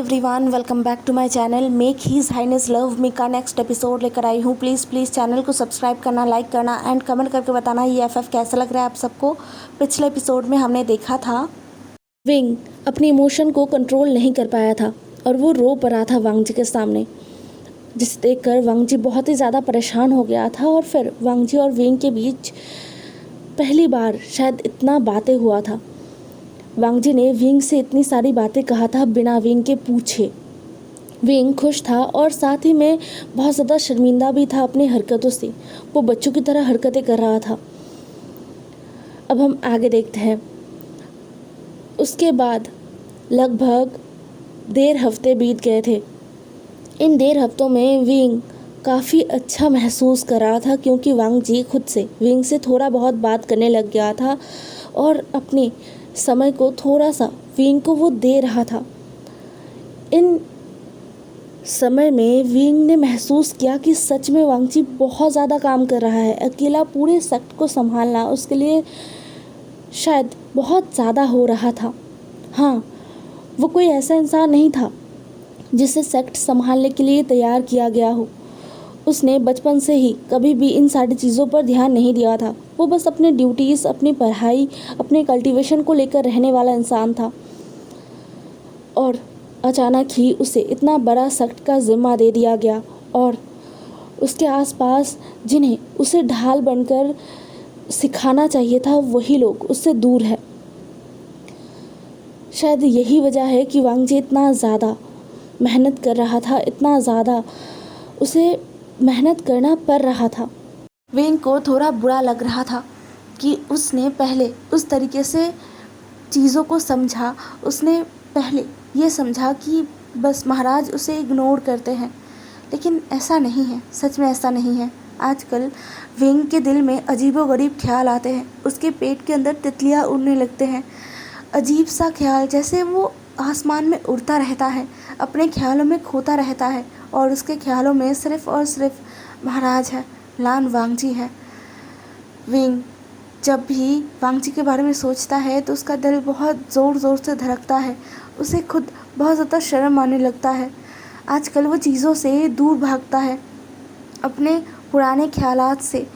Everyone, welcome back to my channel make his highness love me का next episode लेकर आई हूँ। Please channel को सब्सक्राइब करना, लाइक करना एंड कमेंट करके बताना ये एफएफ कैसा लग रहा है आप सबको। पिछले एपिसोड में हमने देखा था विंग अपनी इमोशन को कंट्रोल नहीं कर पाया था और वो रो पड़ा था वांग जी के सामने, जिसे देखकर वांग जी बहुत ही ज़्यादा परेशान हो गया था। और फिर वांग जी और विंग के बीच पहली बार शायद इतना बातें हुआ था। वांग जी ने विंग से इतनी सारी बातें कहा था बिना विंग के पूछे। विंग खुश था और साथ ही में बहुत ज़्यादा शर्मिंदा भी था अपनी हरकतों से। वो बच्चों की तरह हरकतें कर रहा था। अब हम आगे देखते हैं। उसके बाद लगभग 1.5 हफ्ते बीत गए थे। इन 1.5 हफ्तों में विंग काफ़ी अच्छा महसूस कर रहा था, क्योंकि वांग जी खुद से विंग से थोड़ा बहुत बात करने लग गया था और अपने समय को थोड़ा सा विंग को वो दे रहा था। इन समय में विंग ने महसूस किया कि सच में वांग जी बहुत ज़्यादा काम कर रहा है। अकेला पूरे सेक्ट को संभालना उसके लिए शायद बहुत ज़्यादा हो रहा था। हाँ, वो कोई ऐसा इंसान नहीं था जिसे सेक्ट संभालने के लिए तैयार किया गया हो। उसने बचपन से ही कभी भी इन सारी चीज़ों पर ध्यान नहीं दिया था। वो बस अपने ड्यूटीज़, अपनी पढ़ाई, अपने कल्टीवेशन को लेकर रहने वाला इंसान था। और अचानक ही उसे इतना बड़ा सेक्ट का जिम्मा दे दिया गया और उसके आसपास जिन्हें उसे ढाल बनकर सिखाना चाहिए था वही लोग उससे दूर है। शायद यही वजह है कि वांग जी इतना ज़्यादा मेहनत कर रहा था, इतना ज़्यादा उसे मेहनत करना पड़ रहा था। विंग को थोड़ा बुरा लग रहा था कि उसने पहले उस तरीके से चीज़ों को समझा। उसने पहले ये समझा कि बस महाराज उसे इग्नोर करते हैं, लेकिन ऐसा नहीं है। सच में ऐसा नहीं है। आजकल विंग के दिल में अजीबोगरीब ख्याल आते हैं। उसके पेट के अंदर तितलियाँ उड़ने लगते हैं। अजीब सा ख्याल, जैसे वो आसमान में उड़ता रहता है, अपने ख्यालों में खोता रहता है और उसके ख्यालों में सिर्फ़ और सिर्फ महाराज है, लान वांग जी है। विंग जब भी वांग जी के बारे में सोचता है तो उसका दिल बहुत ज़ोर ज़ोर से धड़कता है। उसे खुद बहुत ज़्यादा शर्म आने लगता है। आजकल वो चीज़ों से दूर भागता है, अपने पुराने ख्यालात से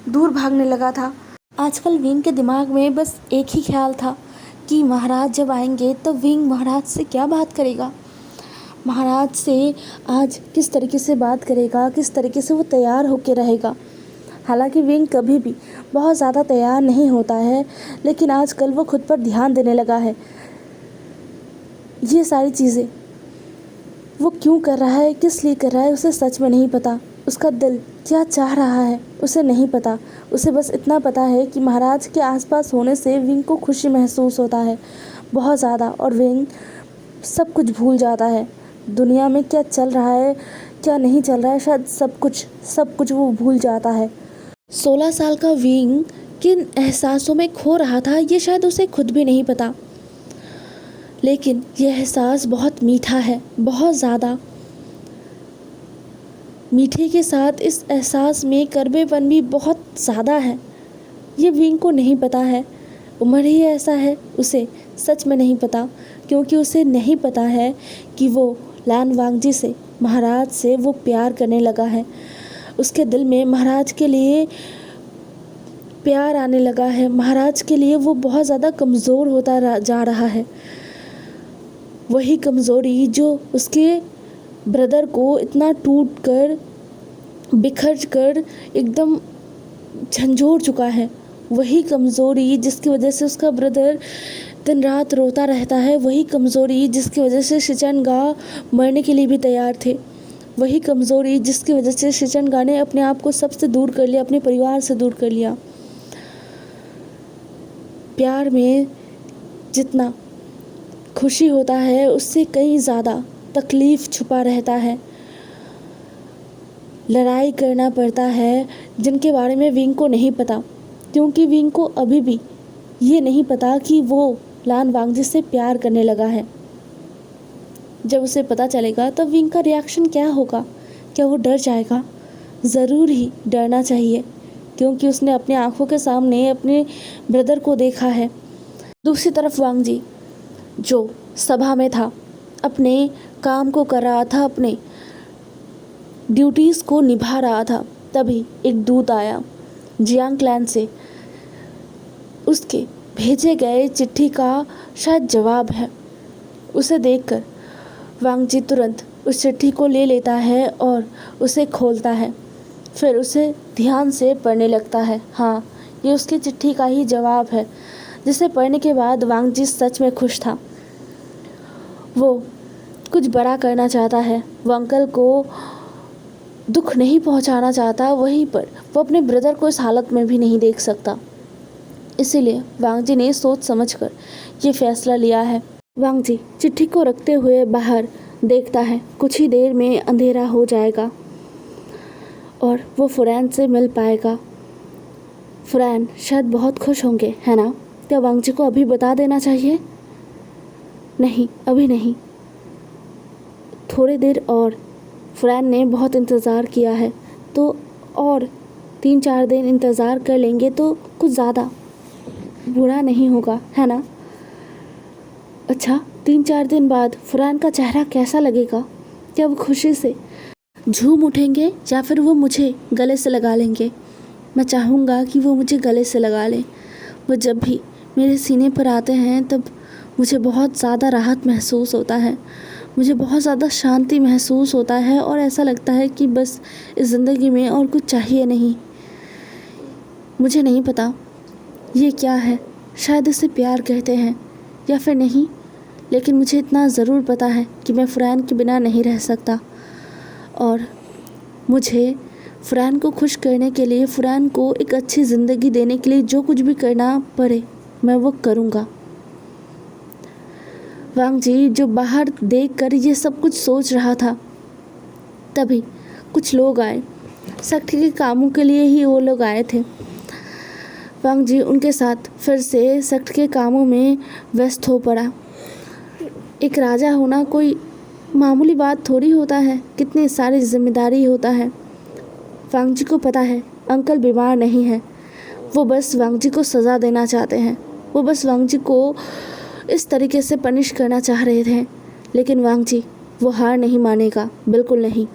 दूर भागने लगा था। आजकल विंग के दिमाग में बस एक ही ख्याल था कि महाराज जब आएंगे तो विंग महाराज से क्या बात करेगा, महाराज से आज किस तरीके से बात करेगा, किस तरीके से वो तैयार होकर रहेगा। हालांकि विंग कभी भी बहुत ज़्यादा तैयार नहीं होता है, लेकिन आजकल वो खुद पर ध्यान देने लगा है। ये सारी चीज़ें वो क्यों कर रहा है, किस लिए कर रहा है, उसे सच में नहीं पता। उसका दिल क्या चाह रहा है उसे नहीं पता। उसे बस इतना पता है कि महाराज के आसपास होने से विंग को खुशी महसूस होता है बहुत ज़्यादा, और विंग सब कुछ भूल जाता है। दुनिया में क्या चल रहा है, क्या नहीं चल रहा है, शायद सब कुछ वो भूल जाता है। 16 साल का विंग किन एहसासों में खो रहा था ये शायद उसे खुद भी नहीं पता, लेकिन यह एहसास बहुत मीठा है, बहुत ज़्यादा। मीठे के साथ इस एहसास में कड़वेपन भी बहुत ज़्यादा है। ये विंग को नहीं पता है, उम्र ही ऐसा है, उसे सच में नहीं पता, क्योंकि उसे नहीं पता है कि वो लान वांग जी से, महाराज से वो प्यार करने लगा है। उसके दिल में महाराज के लिए प्यार आने लगा है। महाराज के लिए वो बहुत ज़्यादा कमज़ोर होता जा रहा है। वही कमज़ोरी जो उसके ब्रदर को इतना टूट कर, बिखर कर एकदम झंझोर चुका है, वही कमज़ोरी जिसकी वजह से उसका ब्रदर दिन रात रोता रहता है, वही कमज़ोरी जिसकी वजह से शिचेनगा मरने के लिए भी तैयार थे, वही कमज़ोरी जिसकी वजह से शिचेनगा ने अपने आप को सबसे दूर कर लिया, अपने परिवार से दूर कर लिया। प्यार में जितना खुशी होता है उससे कहीं ज़्यादा तकलीफ़ छुपा रहता है। लड़ाई करना पड़ता है जिनके बारे में विंग को नहीं पता, क्योंकि विंग को अभी भी ये नहीं पता कि वो लान वांग जी से प्यार करने लगा है। जब उसे पता चलेगा तब विंग का रिएक्शन क्या होगा? क्या वो डर जाएगा? ज़रूर ही डरना चाहिए, क्योंकि उसने अपनी आंखों के सामने अपने ब्रदर को देखा है। दूसरी तरफ वांग जी जो सभा में था, अपने काम को कर रहा था, अपने ड्यूटीज़ को निभा रहा था, तभी एक दूत आया जियांग क्लैन से। उसके भेजे गए चिट्ठी का शायद जवाब है। उसे देखकर वांग जी तुरंत उस चिट्ठी को ले लेता है और उसे खोलता है। फिर उसे ध्यान से पढ़ने लगता है। हाँ, ये उसकी चिट्ठी का ही जवाब है, जिसे पढ़ने के बाद वांग जी सच में खुश था। वो कुछ बड़ा करना चाहता है, वो अंकल को दुख नहीं पहुंचाना चाहता, वहीं पर वो अपने ब्रदर को इस हालत में भी नहीं देख सकता। इसीलिए वांग जी ने सोच समझकर ये फैसला लिया है। वांग जी चिट्ठी को रखते हुए बाहर देखता है। कुछ ही देर में अंधेरा हो जाएगा और वो फुरैन से मिल पाएगा। फुरैन शायद बहुत खुश होंगे, है ना? क्या वांग जी को अभी बता देना चाहिए? नहीं, अभी नहीं, थोड़ी देर और। फुरैन ने बहुत इंतज़ार किया है, तो और 3-4 दिन इंतज़ार कर लेंगे तो कुछ ज़्यादा बुरा नहीं होगा, है ना? अच्छा, 3-4 दिन बाद फुरैन का चेहरा कैसा लगेगा? क्या वो खुशी से झूम उठेंगे या फिर वो मुझे गले से लगा लेंगे? मैं चाहूँगा कि वो मुझे गले से लगा लें। वो जब भी मेरे सीने पर आते हैं तब मुझे बहुत ज़्यादा राहत महसूस होता है, मुझे बहुत ज़्यादा शांति महसूस होता है और ऐसा लगता है कि बस इस ज़िंदगी में और कुछ चाहिए नहीं। मुझे नहीं पता ये क्या है, शायद इसे प्यार कहते हैं या फिर नहीं, लेकिन मुझे इतना ज़रूर पता है कि मैं फुरैन के बिना नहीं रह सकता और मुझे फुरैन को खुश करने के लिए, फुरैन को एक अच्छी ज़िंदगी देने के लिए जो कुछ भी करना पड़े मैं वो करूँगा। वांग जी जो बाहर देखकर ये सब कुछ सोच रहा था, तभी कुछ लोग आए। सख्त के कामों के लिए ही वो लोग आए थे। वांग जी उनके साथ फिर से सख्त के कामों में व्यस्त हो पड़ा। एक राजा होना कोई मामूली बात थोड़ी होता है, कितनी सारी जिम्मेदारी होता है। वांग जी को पता है अंकल बीमार नहीं है, वो बस वांग जी को सज़ा देना चाहते हैं, वो बस वांग जी को इस तरीके से पनिश करना चाह रहे थे। लेकिन वांग जी वो हार नहीं मानेगा, बिल्कुल नहीं।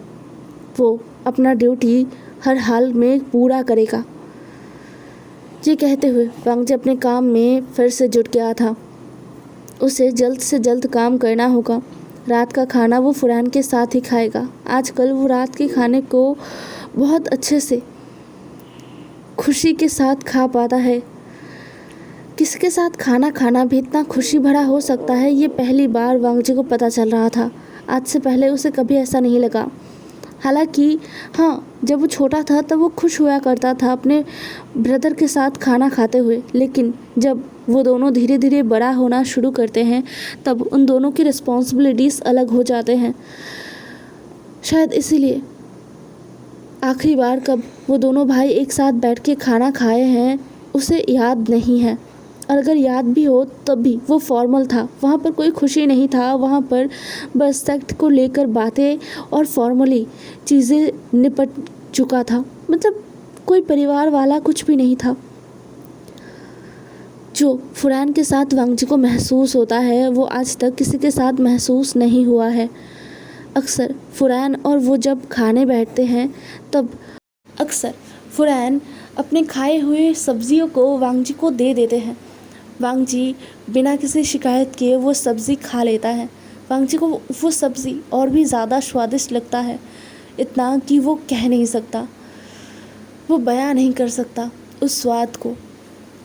वो अपना ड्यूटी हर हाल में पूरा करेगा। ये कहते हुए वांग जी अपने काम में फिर से जुट गया था। उसे जल्द से जल्द काम करना होगा। रात का खाना वो फुरैन के साथ ही खाएगा। आजकल वो रात के खाने को बहुत अच्छे से खुशी के साथ खा पाता है। किसके साथ खाना खाना भी इतना खुशी भरा हो सकता है, ये पहली बार वांग जी को पता चल रहा था। आज से पहले उसे कभी ऐसा नहीं लगा। हालांकि हाँ, जब वो छोटा था तब वो खुश हुआ करता था अपने ब्रदर के साथ खाना खाते हुए, लेकिन जब वो दोनों धीरे धीरे बड़ा होना शुरू करते हैं तब उन दोनों की रिस्पॉन्सिबिलिटीज़ अलग हो जाते हैं। शायद इसीलिए आखिरी बार कब वो दोनों भाई एक साथ बैठ के खाना खाए हैं उसे याद नहीं है, और अगर याद भी हो तब भी वो फॉर्मल था। वहाँ पर कोई खुशी नहीं था, वहाँ पर बस सेक्ट को लेकर बातें और फॉर्मली चीज़ें निपट चुका था। मतलब कोई परिवार वाला कुछ भी नहीं था। जो फुरैन के साथ वांग जी को महसूस होता है वो आज तक किसी के साथ महसूस नहीं हुआ है। अक्सर फुरैन और वो जब खाने बैठते हैं तब अक्सर फुरैन अपने खाए हुए सब्जियों को वांग जी को दे देते हैं। वांग जी बिना किसी शिकायत के वो सब्ज़ी खा लेता है। वांग जी को वो सब्ज़ी और भी ज़्यादा स्वादिष्ट लगता है, इतना कि वो कह नहीं सकता, वो बयां नहीं कर सकता उस स्वाद को।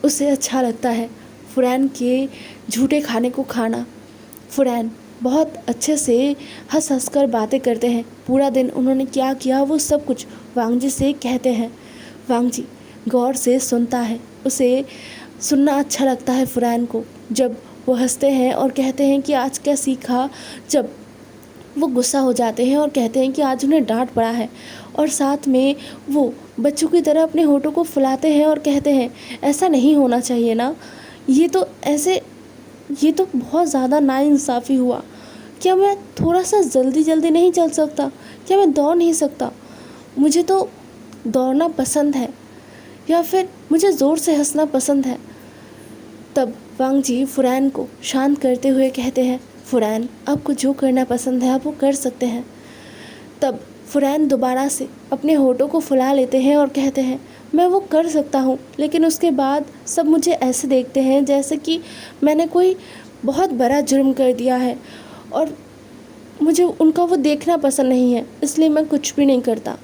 उसे अच्छा लगता है फुरैन के झूठे खाने को खाना। फुरैन बहुत अच्छे से हंस हंस कर बातें करते हैं। पूरा दिन उन्होंने क्या किया वो सब कुछ वांग जी से कहते हैं। वांग जी गौर से सुनता है, उसे सुनना अच्छा लगता है फुरैन को। जब वो हंसते हैं और कहते हैं कि आज क्या सीखा, जब वो गुस्सा हो जाते हैं और कहते हैं कि आज उन्हें डांट पड़ा है, और साथ में वो बच्चों की तरह अपने होठों को फुलाते हैं और कहते हैं ऐसा नहीं होना चाहिए ना, ये तो बहुत ज़्यादा नाइंसाफ़ी हुआ। क्या मैं थोड़ा सा जल्दी नहीं चल सकता? क्या मैं दौड़ नहीं सकता? मुझे तो दौड़ना पसंद है, या फिर मुझे ज़ोर से हंसना पसंद है। तब वांग जी फुरैन को शांत करते हुए कहते हैं, फुरैन, आपको जो करना पसंद है आप वो कर सकते हैं। तब फुरैन दोबारा से अपने होठों को फुला लेते हैं और कहते हैं, मैं वो कर सकता हूँ, लेकिन उसके बाद सब मुझे ऐसे देखते हैं जैसे कि मैंने कोई बहुत बड़ा जुर्म कर दिया है और मुझे उनका वो देखना पसंद नहीं है, इसलिए मैं कुछ भी नहीं करता।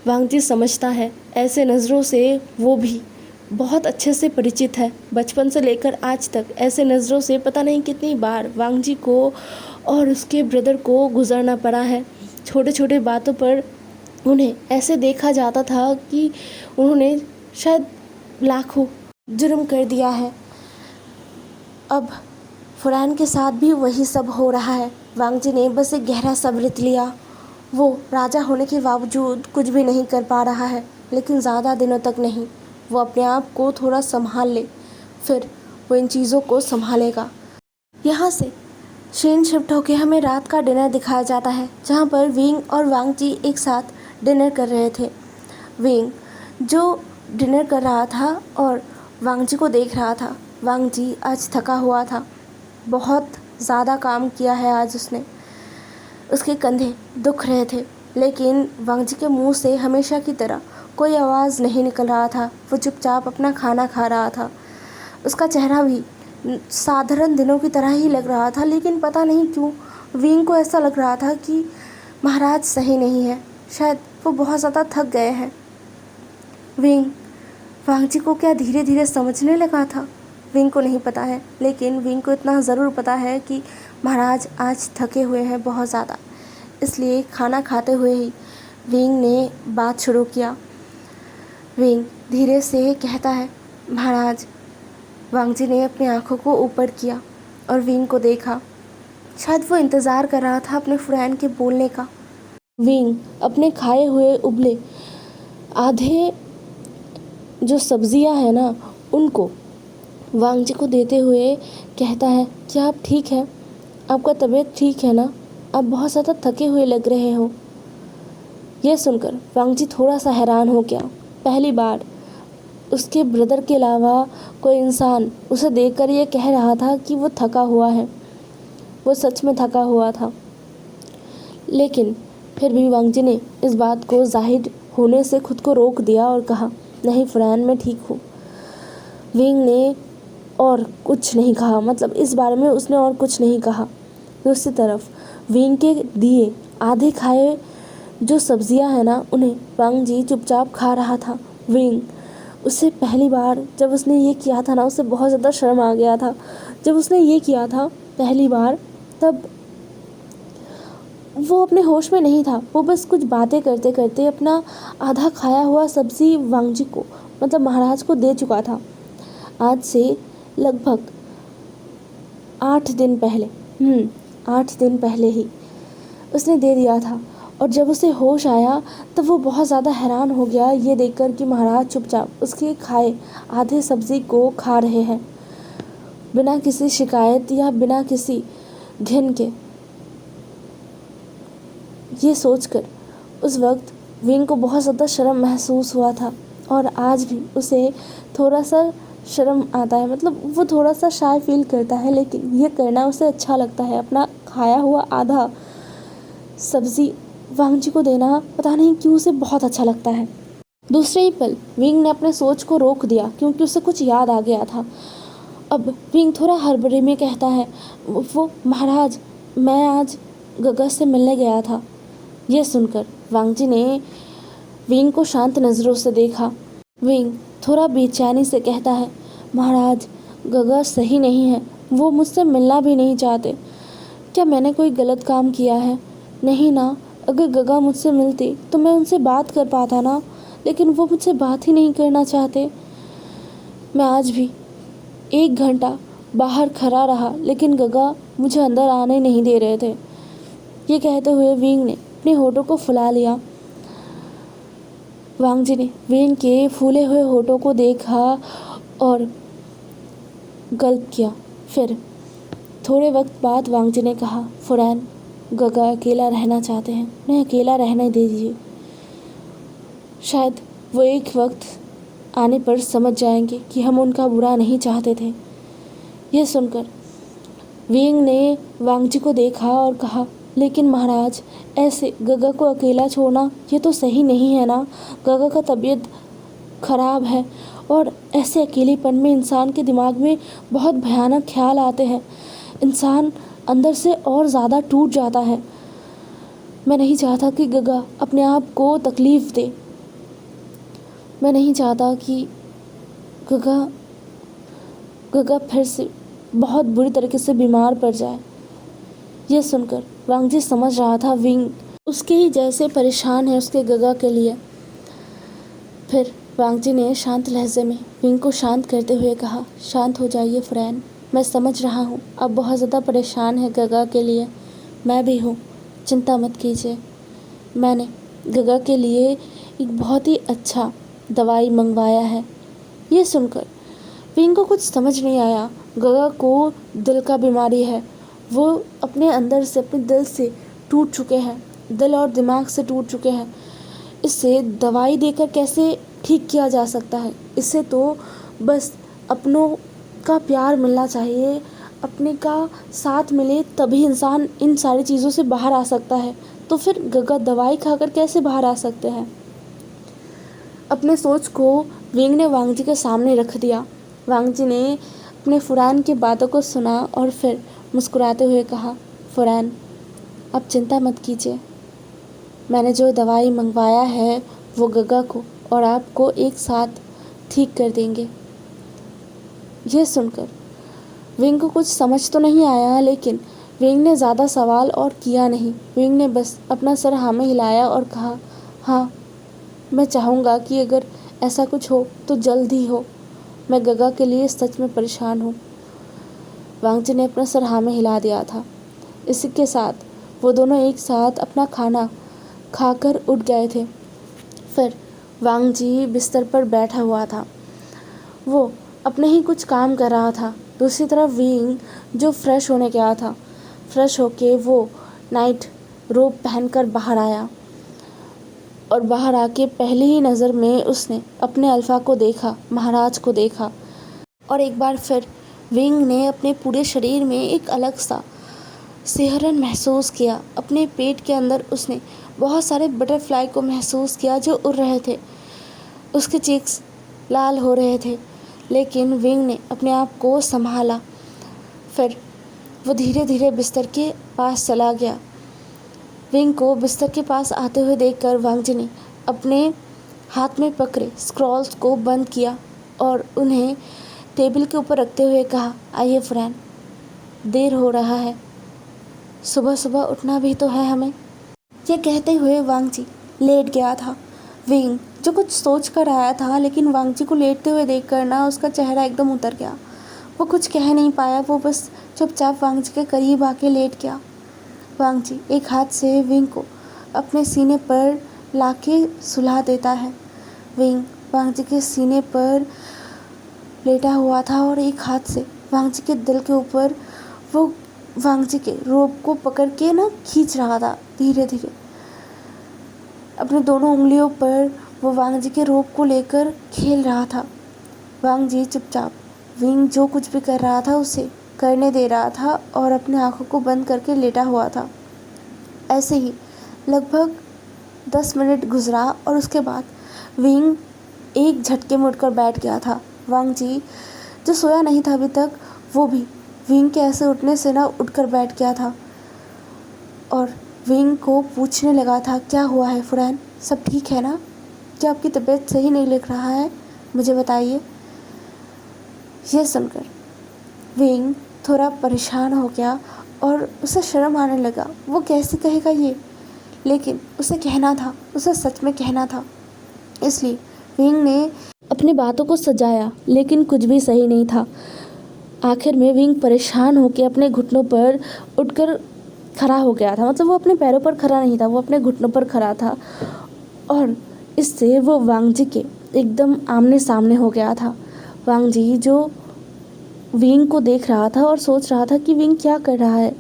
वांग जी समझता है ऐसे नज़रों से वो भी बहुत अच्छे से परिचित है। बचपन से लेकर आज तक ऐसे नज़रों से पता नहीं कितनी बार वांग जी को और उसके ब्रदर को गुजरना पड़ा है। छोटे छोटे बातों पर उन्हें ऐसे देखा जाता था कि उन्होंने शायद लाखों जुर्म कर दिया है। अब फुरैन के साथ भी वही सब हो रहा है। वांग जी ने बस एक गहरा सा व्रत लिया। वो राजा होने के बावजूद कुछ भी नहीं कर पा रहा है, लेकिन ज़्यादा दिनों तक नहीं। वो अपने आप को थोड़ा संभाल ले, फिर वो इन चीज़ों को संभालेगा। यहाँ से शीन शिफ्ट होकर हमें रात का डिनर दिखाया जाता है, जहाँ पर विंग और वांग जी एक साथ डिनर कर रहे थे। विंग जो डिनर कर रहा था और वांग जी को देख रहा था। वांग जी आज थका हुआ था, बहुत ज़्यादा काम किया है आज उसने। उसके कंधे दुख रहे थे, लेकिन वांग जी के मुंह से हमेशा की तरह कोई आवाज़ नहीं निकल रहा था। वो चुपचाप अपना खाना खा रहा था। उसका चेहरा भी साधारण दिनों की तरह ही लग रहा था, लेकिन पता नहीं क्यों विंग को ऐसा लग रहा था कि महाराज सही नहीं है, शायद वो बहुत ज़्यादा थक गए हैं। विंग वांग जी को क्या धीरे धीरे समझने लगा था? विंग को नहीं पता है, लेकिन विंग को इतना ज़रूर पता है कि महाराज आज थके हुए हैं बहुत ज़्यादा। इसलिए खाना खाते हुए ही विंग ने बात शुरू किया। विंग धीरे से कहता है, महाराज। वांग जी ने अपनी आंखों को ऊपर किया और विंग को देखा। शायद वो इंतज़ार कर रहा था अपने फुरैन के बोलने का। विंग अपने खाए हुए उबले आधे जो सब्जियां हैं ना, उनको वांग जी को देते हुए कहता है, क्या आप ठीक है? आपका तबीयत ठीक है ना? आप बहुत ज़्यादा थके हुए लग रहे हो। यह सुनकर वांग जी थोड़ा सा हैरान हो गया। पहली बार उसके ब्रदर के अलावा कोई इंसान उसे देखकर ये कह रहा था कि वो थका हुआ है। वो सच में थका हुआ था, लेकिन फिर भी वांग जी ने इस बात को जाहिर होने से खुद को रोक दिया और कहा, नहीं फुरैन, मैं ठीक हूँ। विंग ने और कुछ नहीं कहा, मतलब इस बारे में उसने और कुछ नहीं कहा। दूसरी तरफ विंग के दिए आधे खाए जो सब्जियां हैं ना, उन्हें वांग जी चुपचाप खा रहा था। विंग उसे पहली बार जब उसने ये किया था ना, उसे बहुत ज़्यादा शर्म आ गया था। जब उसने ये किया था पहली बार, तब वो अपने होश में नहीं था। वो बस कुछ बातें करते करते अपना आधा खाया हुआ सब्ज़ी वांग जी को, मतलब महाराज को दे चुका था। आज से लगभग 8 दिन पहले 8 दिन पहले ही उसने दे दिया था। और जब उसे होश आया तब वो बहुत ज़्यादा हैरान हो गया ये देखकर कि महाराज चुपचाप उसके खाए आधे सब्ज़ी को खा रहे हैं, बिना किसी शिकायत या बिना किसी घिन के। ये सोचकर उस वक्त विंग को बहुत ज़्यादा शर्म महसूस हुआ था, और आज भी उसे थोड़ा सा शर्म आता है, मतलब वो थोड़ा सा शाय फील करता है, लेकिन ये करना उसे अच्छा लगता है। अपना खाया हुआ आधा सब्ज़ी वांग जी को देना पता नहीं क्यों उसे बहुत अच्छा लगता है। दूसरे ही पल विंग ने अपने सोच को रोक दिया, क्योंकि उसे कुछ याद आ गया था। अब विंग थोड़ा हड़बड़ी में कहता है, वो महाराज, मैं आज गगस से मिलने गया था। यह सुनकर वांग जी ने विंग को शांत नज़रों से देखा। विंग थोड़ा बेचैनी से कहता है, महाराज, गगस सही नहीं है, वो मुझसे मिलना भी नहीं चाहते। क्या मैंने कोई गलत काम किया है? नहीं ना, अगर गगा मुझसे मिलती तो मैं उनसे बात कर पाता ना, लेकिन वो मुझसे बात ही नहीं करना चाहते। मैं आज भी 1 घंटा बाहर खड़ा रहा, लेकिन गगा मुझे अंदर आने नहीं दे रहे थे। ये कहते हुए विंग ने अपने होठों को फुला लिया। वांग जी ने विंग के फूले हुए होठों को देखा और गल्प किया। फिर थोड़े वक्त बाद वांग जी ने कहा, फुरैन, गगा अकेला रहना चाहते हैं, उन्हें अकेला रहने दीजिए। शायद वो एक वक्त आने पर समझ जाएंगे कि हम उनका बुरा नहीं चाहते थे। यह सुनकर विंग ने वांगजी को देखा और कहा, लेकिन महाराज, ऐसे गगा को अकेला छोड़ना ये तो सही नहीं है ना। गगा का तबीयत खराब है और ऐसे अकेलेपन में इंसान के दिमाग में बहुत भयानक ख्याल आते हैं। इंसान अंदर से और ज़्यादा टूट जाता है। मैं नहीं चाहता कि गगा अपने आप को तकलीफ़ दे। मैं नहीं चाहता कि गगा फिर से बहुत बुरी तरीके से बीमार पड़ जाए। यह सुनकर वांगजी समझ रहा था विंग उसके ही जैसे परेशान है उसके गगा के लिए। फिर वांगजी ने शांत लहजे में विंग को शांत करते हुए कहा, शांत हो जाइए फ्रेंड, मैं समझ रहा हूँ आप बहुत ज़्यादा परेशान हैं गगा के लिए। मैं भी हूँ, चिंता मत कीजिए। मैंने गगा के लिए एक बहुत ही अच्छा दवाई मंगवाया है। ये सुनकर विंग को कुछ समझ नहीं आया। गगा को दिल का बीमारी है। वो अपने अंदर से, अपने दिल से टूट चुके हैं, दिल और दिमाग से टूट चुके हैं। इसे दवाई देकर कैसे ठीक किया जा सकता है? इसे तो बस अपनों का प्यार मिलना चाहिए, अपने का साथ मिले, तभी इंसान इन सारी चीज़ों से बाहर आ सकता है। तो फिर गगा दवाई खाकर कैसे बाहर आ सकते हैं? अपने सोच को विंग ने वांगजी के सामने रख दिया। वांगजी ने अपने फुरान की बातों को सुना और फिर मुस्कुराते हुए कहा, फुरान, आप चिंता मत कीजिए। मैंने जो दवाई मंगवाया है वो गगा को और आपको एक साथ ठीक कर देंगे। यह सुनकर विंग को कुछ समझ तो नहीं आया, लेकिन विंग ने ज़्यादा सवाल और किया नहीं। विंग ने बस अपना सर हाँ में हिलाया और कहा, हाँ, मैं चाहूँगा कि अगर ऐसा कुछ हो तो जल्द ही हो। मैं गगा के लिए सच में परेशान हूँ। वांगजी ने अपना सर हाँ में हिला दिया था। इसी के साथ वो दोनों एक साथ अपना खाना खाकर उठ गए थे। फिर वांगजी बिस्तर पर बैठा हुआ था। वो अपने ही कुछ काम कर रहा था। दूसरी तरफ विंग जो फ्रेश होने गया था, फ्रेश होके वो नाइट रोब पहनकर बाहर आया और बाहर आके पहली ही नज़र में उसने अपने अल्फ़ा को देखा, महाराज को देखा। और एक बार फिर विंग ने अपने पूरे शरीर में एक अलग सा सिहरन महसूस किया। अपने पेट के अंदर उसने बहुत सारे बटरफ्लाई को महसूस किया जो उड़ रहे थे। उसके चीक्स लाल हो रहे थे, लेकिन विंग ने अपने आप को संभाला। फिर वो धीरे धीरे बिस्तर के पास चला गया। विंग को बिस्तर के पास आते हुए देखकर वांगजी ने अपने हाथ में पकड़े स्क्रॉल्स को बंद किया और उन्हें टेबल के ऊपर रखते हुए कहा, आइए फ्रेंड, देर हो रहा है, सुबह सुबह उठना भी तो है हमें। यह कहते हुए वांगजी लेट गया था। विंग जो कुछ सोच कर आया था, लेकिन वांगजी को लेटते हुए देखकर ना उसका चेहरा एकदम उतर गया। वो कुछ कह नहीं पाया, वो बस चुपचाप वांगजी के करीब आके लेट गया। वांगजी एक हाथ से विंग को अपने सीने पर लाके सुला देता है। विंग वांगजी के सीने पर लेटा हुआ था और एक हाथ से वांगजी के दिल के ऊपर वो वांगजी के रोब को पकड़ के ना खींच रहा था धीरे धीरे। अपने दोनों उंगलियों पर वो वांगजी के रोब को लेकर खेल रहा था। वांगजी चुपचाप विंग जो कुछ भी कर रहा था उसे करने दे रहा था और अपने आंखों को बंद करके लेटा हुआ था। ऐसे ही लगभग 10 मिनट गुजरा और उसके बाद विंग एक झटके में उठकर बैठ गया था। वांगजी जो सोया नहीं था अभी तक, वो भी विंग के ऐसे उठने से ना उठकर बैठ गया था और विंग को पूछने लगा था, क्या हुआ है फुरैन, सब ठीक है ना? क्या आपकी तबीयत सही नहीं लग रहा है? मुझे बताइए। यह सुनकर विंग थोड़ा परेशान हो गया और उसे शर्म आने लगा। वो कैसे कहेगा ये, लेकिन उसे कहना था, उसे सच में कहना था। इसलिए विंग ने अपनी बातों को सजाया, लेकिन कुछ भी सही नहीं था। आखिर में विंग परेशान होकर अपने घुटनों पर उठकर खड़ा हो गया था। मतलब वो अपने पैरों पर खड़ा नहीं था, वो अपने घुटनों पर खड़ा था और इससे वो वांगजी के एकदम आमने सामने हो गया था। वांगजी जो विंग को देख रहा था और सोच रहा था कि विंग क्या कर रहा है।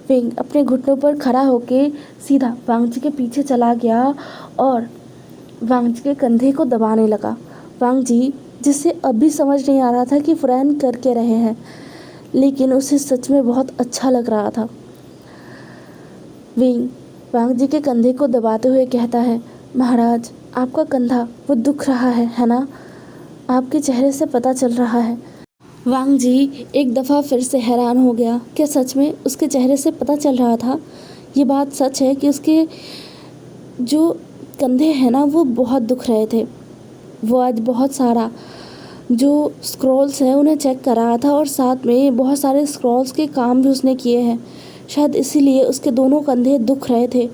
विंग अपने घुटनों पर खड़ा होके सीधा वांगजी के पीछे चला गया और वांगजी के कंधे को दबाने लगा। वांगजी जिसे अभी समझ नहीं आ रहा था कि फुरैन कर के रहे हैं, लेकिन उसे सच में बहुत अच्छा लग रहा था। विंग वांग जी के कंधे को दबाते हुए कहता है, महाराज आपका कंधा वो दुख रहा है ना? आपके चेहरे से पता चल रहा है। वांग जी एक दफ़ा फिर से हैरान हो गया। क्या सच में उसके चेहरे से पता चल रहा था? ये बात सच है कि उसके जो कंधे हैं ना वो बहुत दुख रहे थे। वो आज बहुत सारा जो स्क्रॉल्स हैं उन्हें चेक कर रहा था और साथ में बहुत सारे स्क्रॉल्स के काम भी उसने किए हैं। शायद इसीलिए उसके दोनों कंधे दुख रहे थे।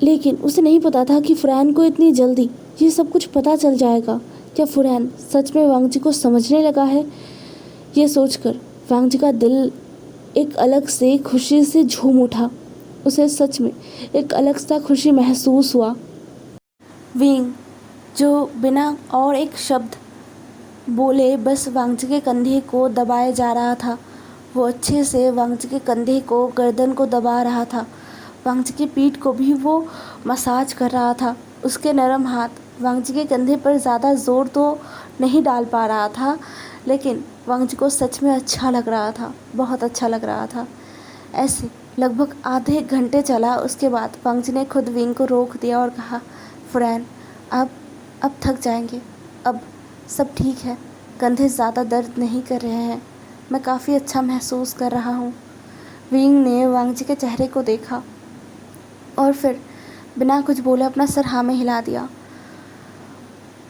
लेकिन उसे नहीं पता था कि फुरैन को इतनी जल्दी ये सब कुछ पता चल जाएगा। क्या फुरैन सच में वांग जी को समझने लगा है? ये सोचकर वांग जी का दिल एक अलग से खुशी से झूम उठा। उसे सच में एक अलग सा खुशी महसूस हुआ। विंग जो बिना और एक शब्द बोले बस वांग जी के कंधे को दबाए जा रहा था। वो अच्छे से वांग जी के कंधे को, गर्दन को दबा रहा था। वांग जी की पीठ को भी वो मसाज कर रहा था। उसके नरम हाथ वांग जी के कंधे पर ज़्यादा ज़ोर तो नहीं डाल पा रहा था, लेकिन वांग जी को सच में अच्छा लग रहा था, बहुत अच्छा लग रहा था। ऐसे लगभग आधे घंटे चला। उसके बाद वांग जी ने खुद विंग को रोक दिया और कहा, फुरैन अब थक जाएंगे, अब सब ठीक है, कंधे ज़्यादा दर्द नहीं कर रहे हैं, मैं काफ़ी अच्छा महसूस कर रहा हूँ। विंग ने वांग जी के चेहरे को देखा और फिर बिना कुछ बोले अपना सर हाँ में हिला दिया।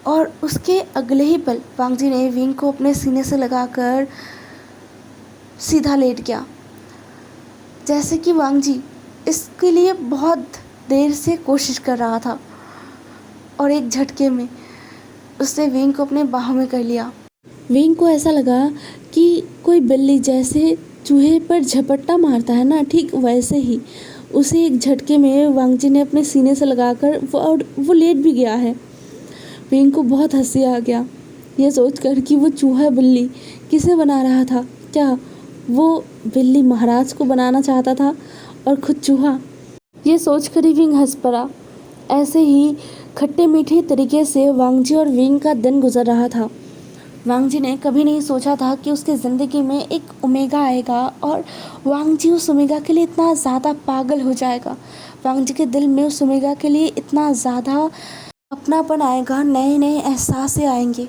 और उसके अगले ही पल वांग जी ने विंग को अपने सीने से लगाकर सीधा लेट गया, जैसे कि वांग जी इसके लिए बहुत देर से कोशिश कर रहा था। और एक झटके में उसने विंग को अपने बाहों में कर लिया। विंग को ऐसा लगा कि कोई बिल्ली जैसे चूहे पर झपट्टा मारता है ना, ठीक वैसे ही उसे एक झटके में वांग जी ने अपने सीने से लगाकर वो लेट भी गया है। विंग को बहुत हंसी आ गया ये सोचकर कि वो चूहा बिल्ली किसे बना रहा था। क्या वो बिल्ली महाराज को बनाना चाहता था और खुद चूहा? ये सोचकर ही विंग हंस पड़ा। ऐसे ही खट्टे मीठे तरीके से वांग जी और विंग का दिन गुजर रहा था। वांग जी ने कभी नहीं सोचा था कि उसकी ज़िंदगी में एक ओमेगा आएगा और वांग जी उस ओमेगा के लिए इतना ज़्यादा पागल हो जाएगा। वांग जी के दिल में उस ओमेगा के लिए इतना ज़्यादा अपनापन आएगा, नए नए एहसास आएंगे।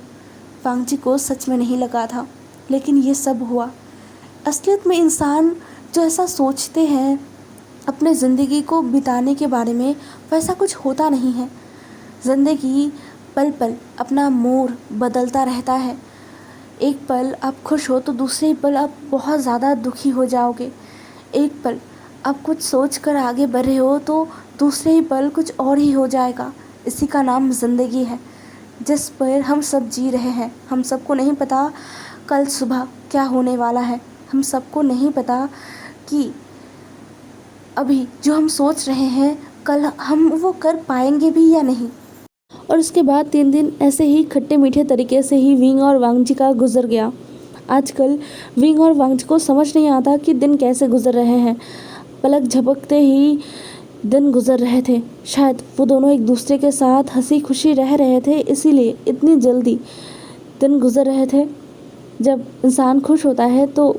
वांग जी को सच में नहीं लगा था, लेकिन ये सब हुआ। असलियत में इंसान जो ऐसा सोचते हैं अपने ज़िंदगी को बिताने के बारे में, वैसा कुछ होता नहीं है। ज़िंदगी पल पल अपना मोड़ बदलता रहता है। एक पल आप खुश हो तो दूसरे पल आप बहुत ज़्यादा दुखी हो जाओगे। एक पल आप कुछ सोच कर आगे बढ़ रहे हो तो दूसरे ही पल कुछ और ही हो जाएगा। इसी का नाम ज़िंदगी है, जिस पर हम सब जी रहे हैं। हम सबको नहीं पता कल सुबह क्या होने वाला है। हम सबको नहीं पता कि अभी जो हम सोच रहे हैं कल हम वो कर पाएंगे भी या नहीं। और उसके बाद 3 दिन ऐसे ही खट्टे मीठे तरीके से ही विंग और वांग जी का गुजर गया। आजकल विंग और वांग जी को समझ नहीं आता कि दिन कैसे गुजर रहे हैं। पलक झपकते ही दिन गुजर रहे थे। शायद वो दोनों एक दूसरे के साथ हंसी खुशी रह रहे थे, इसीलिए इतनी जल्दी दिन गुजर रहे थे। जब इंसान खुश होता है तो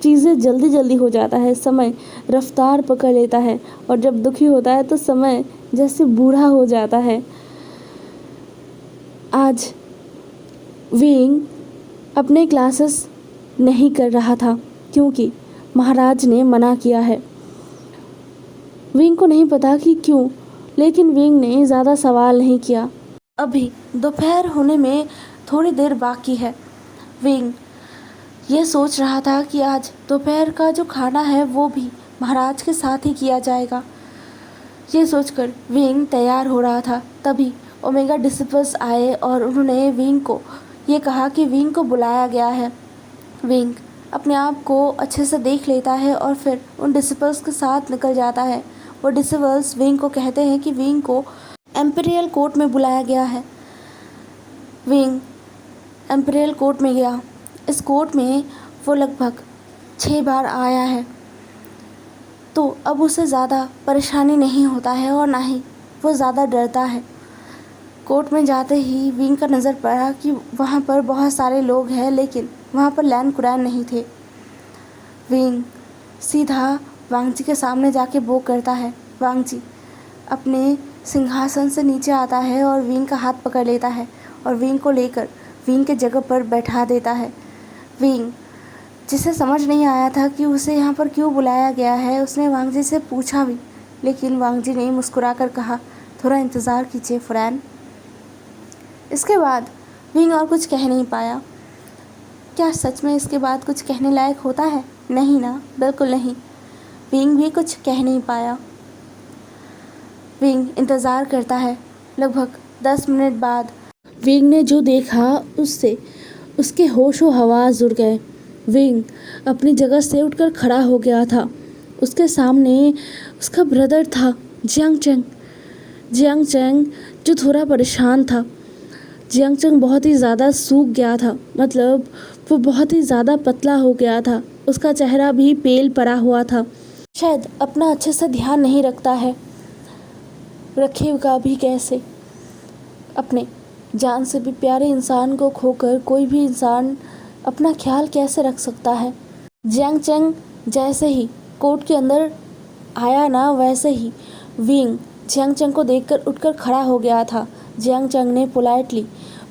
चीज़ें जल्दी जल्दी हो जाता है, समय रफ्तार पकड़ लेता है, और जब दुखी होता है तो समय जैसे बूढ़ा हो जाता है। आज विंग अपने क्लासेस नहीं कर रहा था क्योंकि महाराज ने मना किया है। विंग को नहीं पता कि क्यों, लेकिन विंग ने ज़्यादा सवाल नहीं किया। अभी दोपहर होने में थोड़ी देर बाकी है। विंग ये सोच रहा था कि आज दोपहर का जो खाना है वो भी महाराज के साथ ही किया जाएगा। ये सोचकर विंग तैयार हो रहा था, तभी ओमेगा डिसिपल्स आए और उन्होंने विंग को ये कहा कि विंग को बुलाया गया है। विंग अपने आप को अच्छे से देख लेता है और फिर उन डिसिपल्स के साथ निकल जाता है। वो डिसिपल्स विंग को कहते हैं कि विंग को एम्पीरियल कोर्ट में बुलाया गया है। विंग एम्पीरियल कोर्ट में गया। इस कोर्ट में वो लगभग 6 बार आया है, तो अब उसे ज़्यादा परेशानी नहीं होता है और ना ही वो ज़्यादा डरता है। कोर्ट में जाते ही विंग का नज़र पड़ा कि वहाँ पर बहुत सारे लोग हैं, लेकिन वहाँ पर लैन कुरैन नहीं थे। विंग सीधा वांग जी के सामने जाके वो करता है। वांग जी अपने सिंहासन से नीचे आता है और विंग का हाथ पकड़ लेता है और विंग को लेकर विंग के जगह पर बैठा देता है। विंग, जिसे समझ नहीं आया था कि उसे यहाँ पर क्यों बुलाया गया है, उसने वांग जी से पूछा भी, लेकिन वांग जी ने मुस्कुरा कर कहा, थोड़ा इंतज़ार कीजिए फुरैन। इसके बाद विंग और कुछ कह नहीं पाया। क्या सच में इसके बाद कुछ कहने लायक होता है? नहीं ना, बिल्कुल नहीं। विंग भी कुछ कह नहीं पाया। विंग इंतज़ार करता है। लगभग 10 मिनट बाद विंग ने जो देखा उससे उसके होशो हवास उड़ गए। विंग अपनी जगह से उठकर खड़ा हो गया था। उसके सामने उसका ब्रदर था, जियांग चंग। जियांग चंग जो थोड़ा परेशान था। जियांग चंग बहुत ही ज़्यादा सूख गया था, मतलब वो बहुत ही ज़्यादा पतला हो गया था। उसका चेहरा भी पेल पड़ा हुआ था। शायद अपना अच्छे से ध्यान नहीं रखता है, रखेगा भी कैसे? अपने जान से भी प्यारे इंसान को खोकर कोई भी इंसान अपना ख्याल कैसे रख सकता है? जियांग चंग जैसे ही कोर्ट के अंदर आया ना, वैसे ही विंग जियांग चंग को देखकर उठकर खड़ा हो गया था। जियांग चंग ने पोलाइटली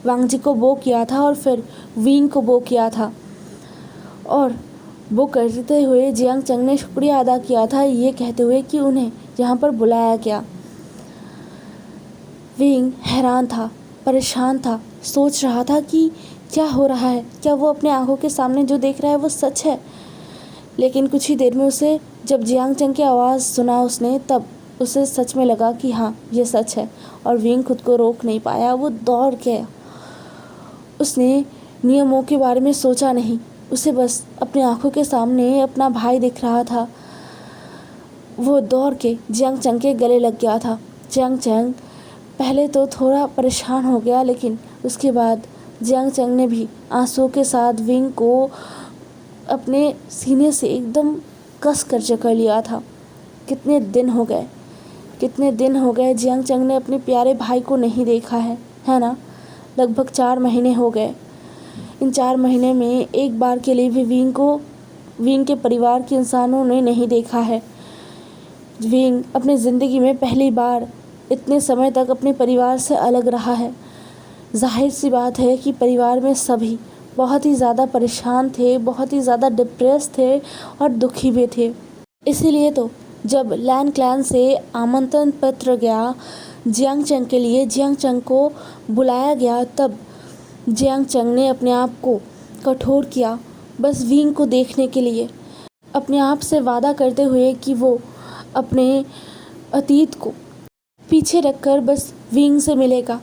वांग जी को बो किया था और फिर विंग को बो किया था, और वो करते हुए जियांग चंग ने शुक्रिया अदा किया था, ये कहते हुए कि उन्हें यहाँ पर बुलाया गया। विंग हैरान था, परेशान था, सोच रहा था कि क्या हो रहा है, क्या वो अपने आंखों के सामने जो देख रहा है वो सच है। लेकिन कुछ ही देर में उसे जब जियांग चंग की आवाज़ सुना उसने, तब उसे सच में लगा कि हाँ ये सच है, और विंग खुद को रोक नहीं पाया। वो दौड़ गया। उसने नियमों के बारे में सोचा नहीं, उसे बस अपनी आंखों के सामने अपना भाई दिख रहा था। वो दौड़ के जियांग चंग के गले लग गया था। जियांग चंग पहले तो थोड़ा परेशान हो गया, लेकिन उसके बाद जियांग चंग ने भी आंसुओं के साथ विंग को अपने सीने से एकदम कस कर जकड़ लिया था। कितने दिन हो गए जियांग चंग ने अपने प्यारे भाई को नहीं देखा है ना? लगभग 4 महीने हो गए। इन 4 महीने में एक बार के लिए भी विंग के परिवार के इंसानों ने नहीं देखा है। विंग अपनी ज़िंदगी में पहली बार इतने समय तक अपने परिवार से अलग रहा है। जाहिर सी बात है कि परिवार में सभी बहुत ही ज़्यादा परेशान थे, बहुत ही ज़्यादा डिप्रेस थे और दुखी भी थे। इसीलिए तो जब लैन क्लैन से आमंत्रण पत्र गया जियांग चंग के लिए, जियांग चंग को बुलाया गया, तब जियांग चंग ने अपने आप को कठोर किया बस विंग को देखने के लिए, अपने आप से वादा करते हुए कि वो अपने अतीत को पीछे रखकर बस विंग से मिलेगा।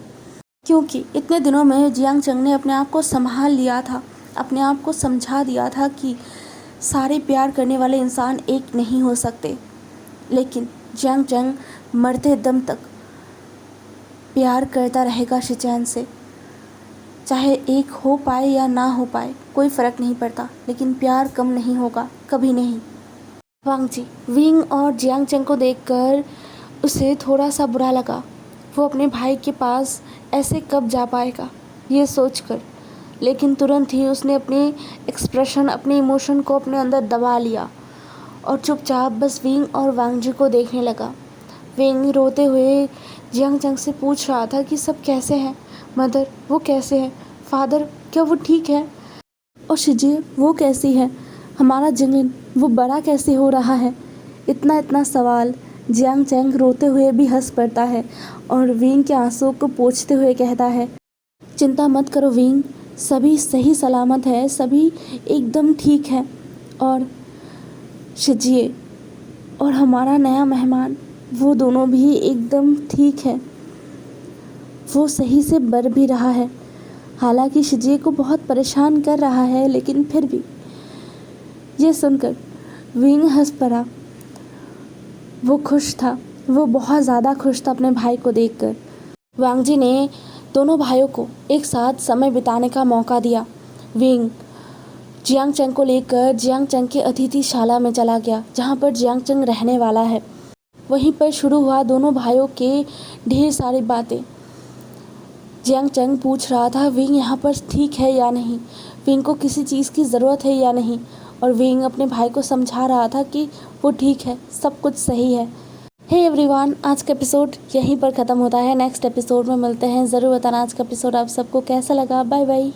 क्योंकि इतने दिनों में जियांग चंग ने अपने आप को संभाल लिया था, अपने आप को समझा दिया था कि सारे प्यार करने वाले इंसान एक नहीं हो सकते। लेकिन जियांग चंग मरते दम तक प्यार करता रहेगा शिचैन से, चाहे एक हो पाए या ना हो पाए कोई फ़र्क नहीं पड़ता, लेकिन प्यार कम नहीं होगा, कभी नहीं। वांग जी विंग और जियांग चंग को देखकर उसे थोड़ा सा बुरा लगा। वो अपने भाई के पास ऐसे कब जा पाएगा ये सोचकर, लेकिन तुरंत ही उसने अपने एक्सप्रेशन, अपने इमोशन को अपने अंदर दबा लिया और चुपचाप बस विंग और वांग जी को देखने लगा। विंग रोते हुए जियांग चंग से पूछ रहा था कि सब कैसे हैं, मदर वो कैसे हैं, फादर क्या वो ठीक है, और शिजी वो कैसी है, हमारा जिंगलिन वो बड़ा कैसे हो रहा है। इतना सवाल जियांग चंग रोते हुए भी हंस पड़ता है और विंग के आंसुओं को पोंछते हुए कहता है, चिंता मत करो विंग, सभी सही सलामत है, सभी एकदम ठीक है। और शिजिए और हमारा नया मेहमान वो दोनों भी एकदम ठीक है, वो सही से बढ़ भी रहा है। हालांकि शिजिए को बहुत परेशान कर रहा है, लेकिन फिर भी। ये सुनकर विंग हंस पड़ा। वो खुश था, वो बहुत ज़्यादा खुश था अपने भाई को देखकर। वांग जी ने दोनों भाइयों को एक साथ समय बिताने का मौका दिया। विंग जियांग चंग को लेकर जियांग चंग के अतिथिशाला में चला गया, जहाँ पर जियांग चंग रहने वाला है। वहीं पर शुरू हुआ दोनों भाइयों के ढेर सारी बातें। जियांग चंग पूछ रहा था विंग यहाँ पर ठीक है या नहीं, विंग को किसी चीज़ की ज़रूरत है या नहीं, और विंग अपने भाई को समझा रहा था कि वो ठीक है, सब कुछ सही है। हे एवरीवन, आज का एपिसोड यहीं पर ख़त्म होता है। नेक्स्ट एपिसोड में मिलते हैं। ज़रूर बताना आज का एपिसोड आप सबको कैसा लगा। Bye bye.